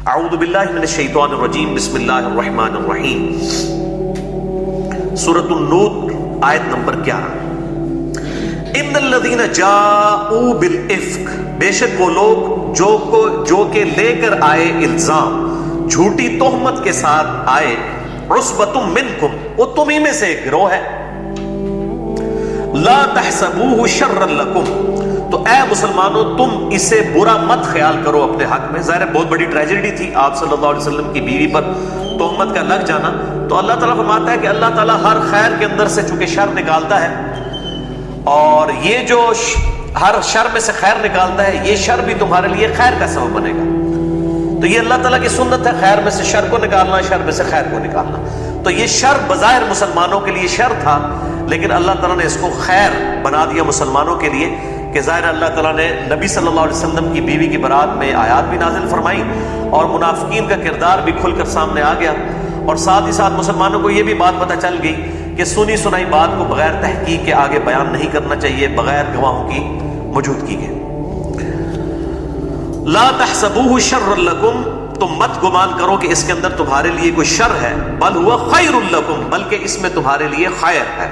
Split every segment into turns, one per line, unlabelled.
اعوذ باللہ من الشیطان الرجیم بسم اللہ الرحمن الرحیم سورۃ النور آیت نمبر 11 ان الذین جاءوا بالافک، بے شک وہ لوگ جو کہ لے کر آئے الزام، جھوٹی تہمت کے ساتھ آئے، عصبۃ منکم، وہ تمہیں میں سے ایک گروہ ہے، لا تحسبوہ شرا لکم، تو اے مسلمانوں تم اسے برا مت خیال کرو اپنے حق میں۔ ظاہر بہت بڑی ٹریجڈی تھی آپ صلی اللہ علیہ وسلم کی بیوی پر تہمت کا لگ جانا، تو اللہ تعالیٰ فرماتا ہے کہ اللہ تعالیٰ ہر خیر کے اندر سے چونکہ شر نکالتا ہے، اور یہ جو ہر شر میں سے خیر نکالتا ہے، یہ شر بھی تمہارے لیے خیر کا سبب بنے گا۔ تو یہ اللہ تعالیٰ کی سنت ہے، خیر میں سے شر کو نکالنا، شر میں سے خیر کو نکالنا۔ تو یہ شر بظاہر مسلمانوں کے لیے شر تھا، لیکن اللہ تعالیٰ نے اس کو خیر بنا دیا مسلمانوں کے لیے، کہ ظاہر اللہ تعالیٰ نے نبی صلی اللہ علیہ وسلم کی بیوی کی برات میں آیات بھی نازل فرمائی، اور منافقین کا کردار بھی کھل کر سامنے آ گیا، اور ساتھ ہی ساتھ مسلمانوں کو یہ بھی بات پتہ چل گئی کہ سنی سنائی بات کو بغیر تحقیق کے آگے بیان نہیں کرنا چاہیے، بغیر گواہوں کی موجودگی کے۔ لا تحسبوہ شرا لکم، تم مت گمان کرو کہ اس کے اندر تمہارے لیے کوئی شر ہے، بل ہوا خیر لکم، بلکہ اس میں تمہارے لیے خیر ہے۔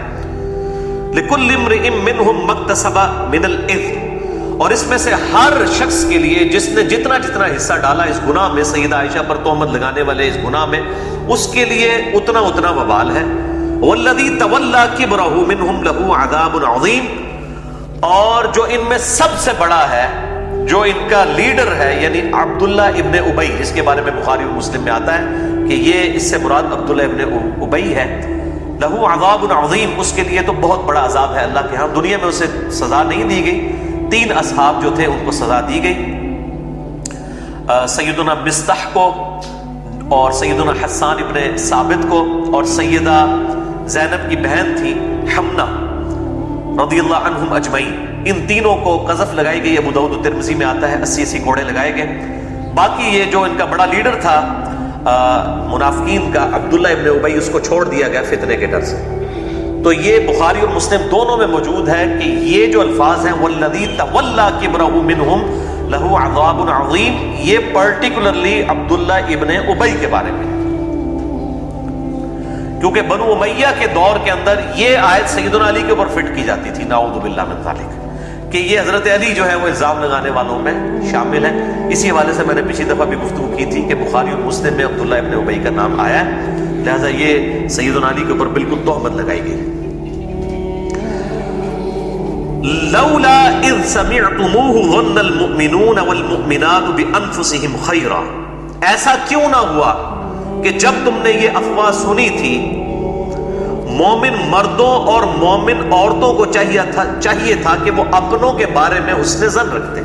لکل امرئ منہم ما اکتسب من الاثم، اور اس میں سے ہر شخص کے لیے جس نے جتنا حصہ ڈالا اس گناہ میں، سیدہ عائشہ پر تہمت لگانے والے اس گناہ میں، اس کے لیے اتنا وبال ہے۔ والذی تولی کبرہ منہم لہ عذاب عظیم، اور جو ان میں سب سے بڑا ہے، جو ان کا لیڈر ہے، یعنی عبداللہ ابن ابی، جس کے بارے میں بخاری اور مسلم میں آتا ہے کہ یہ اس سے مراد عبداللہ ابن ابی ہے، لہو عذاب عظیم، اس کے لیے تو بہت بڑا عذاب ہے اللہ کے ہاں۔ دنیا میں اسے سزا نہیں دی گئی، 3 اصحاب جو تھے ان کو سزا دی گئی، سیدنا مصطح کو، اور سیدنا حسان ابن ثابت کو، اور سیدہ زینب کی بہن تھی حمنہ رضی اللہ عنہم اجمعین، ان تینوں کو قذف لگائی گئی۔ ابو داؤد و ترمذی میں آتا ہے 80 کوڑے لگائے گئے۔ باقی یہ جو ان کا بڑا لیڈر تھا منافقین کا، عبداللہ ابن ابی، اس کو چھوڑ دیا گیا فتنے کے ڈر سے۔ تو یہ بخاری اور مسلم دونوں میں موجود ہے کہ یہ جو الفاظ ہیں والذی تولی کبرہ منہم لہ عذاب عظیم، یہ پرٹیکولرلی عبداللہ ابن ابی کے بارے میں، کیونکہ بنو امیہ کے دور کے اندر یہ آیت سیدنا علی کے اوپر فٹ کی جاتی تھی، نعوذ باللہ من ذالک، کہ یہ حضرت علی جو ہے وہ الزام لگانے والوں میں شامل ہے۔ اسی حوالے سے میں نے پچھلی دفعہ بھی گفتگو کی تھی کہ بخاری اور مسلم میں عبداللہ ابن ابی کا نام آیا ہے، لہذا یہ سیدنا علی کے اوپر بالکل تہمت لگائی گئی۔ لولا اذ سمعتموہ ظن المؤمنون والمؤمنات بانفسہم خیرا، ایسا کیوں نہ ہوا کہ جب تم نے یہ افواہ سنی تھی، مومن مردوں اور مومن عورتوں کو چاہیے تھا کہ وہ اپنوں کے بارے میں حسن ظن رکھتے،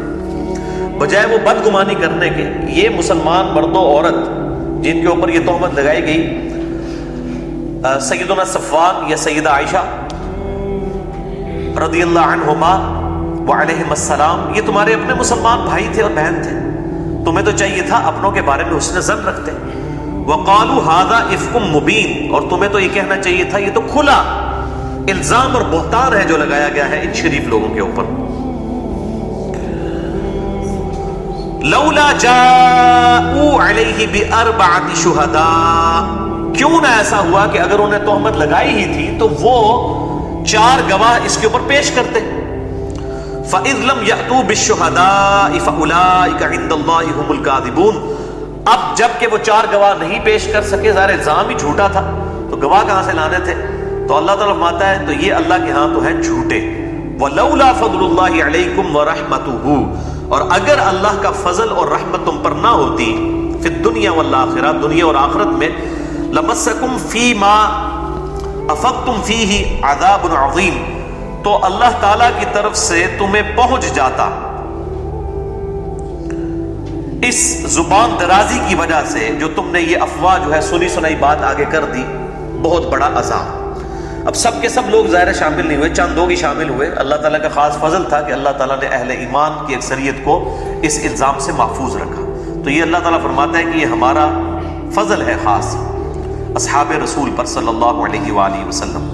بجائے وہ بدگمانی کرنے کے۔ یہ مسلمان مرد و عورت جن کے اوپر یہ تہمت لگائی گئی، سیدنا صفوان یا سیدہ عائشہ رضی اللہ عنہما وعلیہم السلام، یہ تمہارے اپنے مسلمان بھائی تھے اور بہن تھے، تمہیں تو چاہیے تھا اپنوں کے بارے میں حسن ظن رکھتے۔ وقالوا ھذا افک مبین، اور تمہیں تو یہ کہنا چاہیے تھا یہ تو کھلا الزام اور بہتان ہے جو لگایا گیا ہے ان شریف لوگوں کے اوپر۔ لولا جاءوا علیہ باربعۃ شہداء، کیوں نہ ایسا ہوا کہ اگر انہیں تہمت لگائی ہی تھی تو وہ 4 گواہ اس کے اوپر پیش کرتے۔ فاذ لم یأتوا بالشہداء فاولئک عند اللہ ھم الکاذبون، اب جب کہ وہ 4 گواہ نہیں پیش کر سکے، ظاہر الزام ہی جھوٹا تھا، تو گواہ کہاں سے لانے تھے؟ تو اللہ تعالیٰ فرماتا ہے تو یہ اللہ کے ہاں تو ہیں جھوٹے۔ وَلَوْلَا فَضْلُ اللَّهِ عَلَيْكُمْ وَرَحْمَتُهُ، اور اگر اللہ کا فضل اور رحمت تم پر نہ ہوتی، فی الدنیا والآخرہ، دنیا اور آخرت میں، لَمَسَّكُمْ فِي مَا أَفَقْتُمْ فِيهِ عَذَابٌ عَظِيمٌ، تو اللہ تعالیٰ کی طرف سے تمہیں پہنچ جاتا اس زبان درازی کی وجہ سے، جو تم نے یہ افواہ جو ہے سنی سنائی بات آگے کر دی، بہت بڑا عذاب۔ اب سب کے سب لوگ ظاہر شامل نہیں ہوئے، چند لوگ ہی شامل ہوئے۔ اللہ تعالیٰ کا خاص فضل تھا کہ اللہ تعالیٰ نے اہل ایمان کی اکثریت کو اس الزام سے محفوظ رکھا۔ تو یہ اللہ تعالیٰ فرماتا ہے کہ یہ ہمارا فضل ہے خاص اصحاب رسول پر صلی اللہ علیہ وآلہ وسلم۔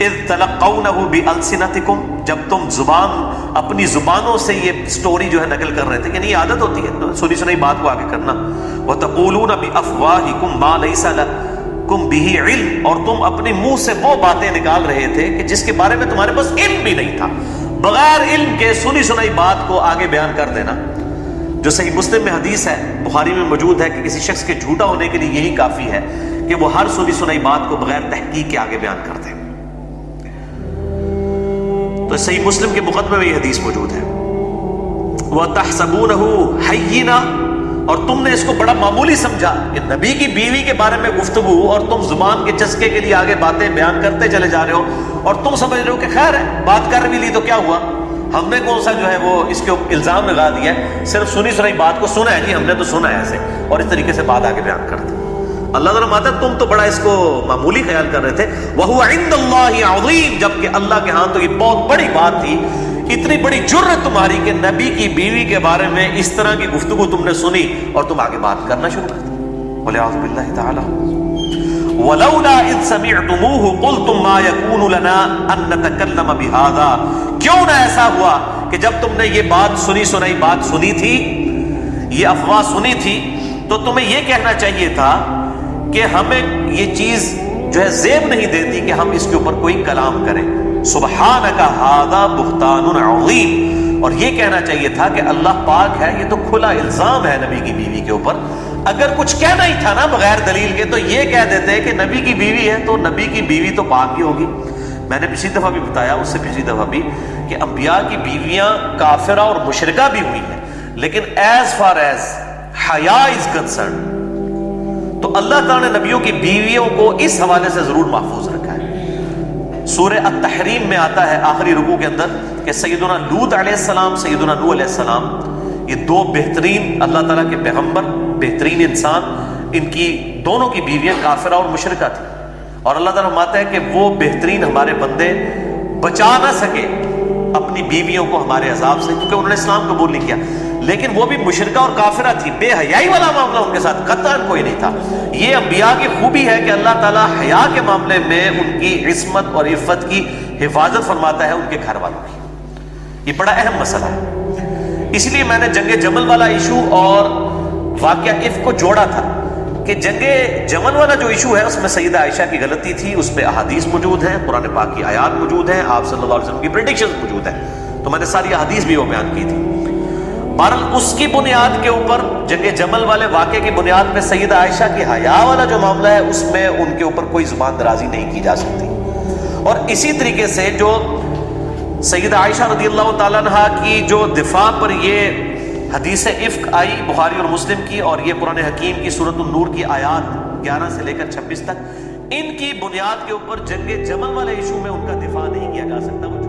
اذ تلقونہ بألسنتکم، جب تم اپنی زبانوں سے یہ سٹوری جو ہے نقل کر رہے تھے، یعنی یہ عادت ہوتی ہے سنی سنائی بات کو آگے کرنا. وتقولون بأفواہکم ما لیس لکم بہ علم، اور تم اپنے منہ سے وہ باتیں نکال رہے تھے کہ جس کے بارے میں تمہارے پاس علم بھی نہیں تھا. بغیر علم کے سنی سنائی بات کو آگے بیان کر دینا، جو صحیح مسلم میں حدیث ہے، بخاری میں موجود ہے کہ کسی شخص کے جھوٹا ہونے کے لیے یہی کافی ہے کہ وہ ہر سنی سنائی بات کو بغیر تحقیق کے آگے بیان کر دے. تو صحیح مسلم کے مقدمے میں یہ حدیث موجود ہے. وَتَحْسَبُونَهُ هَيِّنًا، اور تم نے اس کو بڑا معمولی سمجھا کہ نبی کی بیوی کے بارے میں گفتگو، اور تم زبان کے چسکے کے لیے آگے باتیں بیان کرتے چلے جا رہے ہو، اور تم سمجھ رہے ہو کہ خیر ہے، بات کر بھی لی تو کیا ہوا، ہم نے کون سا جو ہے وہ اس کے الزام لگا دیا ہے، صرف سنی سنائی بات کو سنا ہے جی ہم نے تو سنا ہے ایسے، اور اس طریقے سے بات آگے بیان کر دی. اللہ تعالیٰ ماتا تم تو بڑا اس کو معمولی خیال کر رہے تھے. وَهُوَ عِندَ اللَّهِ عَظِيمٌ، جبکہ اللہ کے ہاں تو یہ بہت بڑی بات تھی. اتنی بڑی جرت تمہاری کہ نبی کی بیوی کے بارے میں اس طرح کی گفتگو تم نے سنی اور تم آگے بات کرنا شروع کر دی. وَلِعَوْذُ بِاللَّهِ تَعَالَى وَلَوْلَا إِذْ سَمِعْتُمُوهُ قُلْتُمْ مَا يَكُونُ لَنَا أَن نَّتَكَلَّمَ بِهَذَا، کیوں نہ ایسا ہوا کہ جب تم نے یہ بات سنی سنائی بات سنی تھی، یہ افواہ سنی تھی، تو تمہیں یہ کہنا چاہیے تھا کہ ہمیں یہ چیز جو ہے زیب نہیں دیتی کہ ہم اس کے اوپر کوئی کلام کریں. سبحانک ھذا بہتان عظیم، اور یہ کہنا چاہیے تھا کہ اللہ پاک ہے، یہ تو کھلا الزام ہے نبی کی بیوی کے اوپر. اگر کچھ کہنا ہی تھا نا بغیر دلیل کے، تو یہ کہہ دیتے کہ نبی کی بیوی ہے تو نبی کی بیوی تو پاک ہی ہوگی. میں نے پچھلی دفعہ بھی بتایا، اس سے پچھلی دفعہ بھی، کہ انبیاء کی بیویاں کافرہ اور مشرکہ بھی ہوئی ہیں، لیکن ایز فار ایز حیا از کنسرن تو اللہ تعالیٰ نے نبیوں کی بیویوں کو اس حوالے سے ضرور محفوظ رکھا ہے. سورہ التحریم میں آتا ہے آخری رکوع کے اندر کہ سیدنا لوط علیہ السلام، سیدنا نوح علیہ السلام، یہ دو بہترین اللہ تعالیٰ کے پیغمبر، بہترین انسان، ان کی دونوں کی بیویاں کافرہ اور مشرکہ تھیں. اور اللہ تعالیٰ فرماتا ہے کہ وہ بہترین ہمارے بندے بچا نہ سکے اپنی بیویوں کو ہمارے عذاب سے، کیونکہ انہوں نے اسلام قبول نہیں کیا. لیکن وہ بھی مشرکہ اور کافرہ تھی، بے حیائی والا معاملہ ان کے ساتھ قطعاً کوئی نہیں تھا. یہ انبیاء کی خوبی ہے کہ اللہ تعالیٰ حیا کے معاملے میں ان کی عصمت اور عفت کی حفاظت فرماتا ہے ان کے گھر والوں کی. یہ بڑا اہم مسئلہ ہے. اس لیے میں نے جنگ جمل والا ایشو اور واقعہ عفق کو جوڑا تھا کہ جنگ جمل والا جو ایشو ہے اس میں سیدہ عائشہ کی غلطی تھی، اس پہ احادیث موجود ہیں، قرآن پاک کی آیات موجود ہیں، آپ صلی اللہ علیہ وسلم کی پریڈکشنز موجود ہیں، تو میں نے ساری احادیث بھی وہ بیان کی تھی. بہرحال اس کی بنیاد کے اوپر، جنگ جمل والے واقعے کی بنیاد پہ سیدہ عائشہ کی حیا والا جو معاملہ ہے اس میں ان کے اوپر کوئی زبان درازی نہیں کی جا سکتی. اور اسی طریقے سے جو سیدہ عائشہ رضی اللہ تعالیٰ عنہ کی جو دفاع پر یہ حدیث عفق آئی بخاری اور مسلم کی، اور یہ قرآن حکیم کی سورۃ النور کی آیات 11 سے لے کر 26 تک، ان کی بنیاد کے اوپر جنگ جمل والے ایشو میں ان کا دفاع نہیں کیا جا سکتا.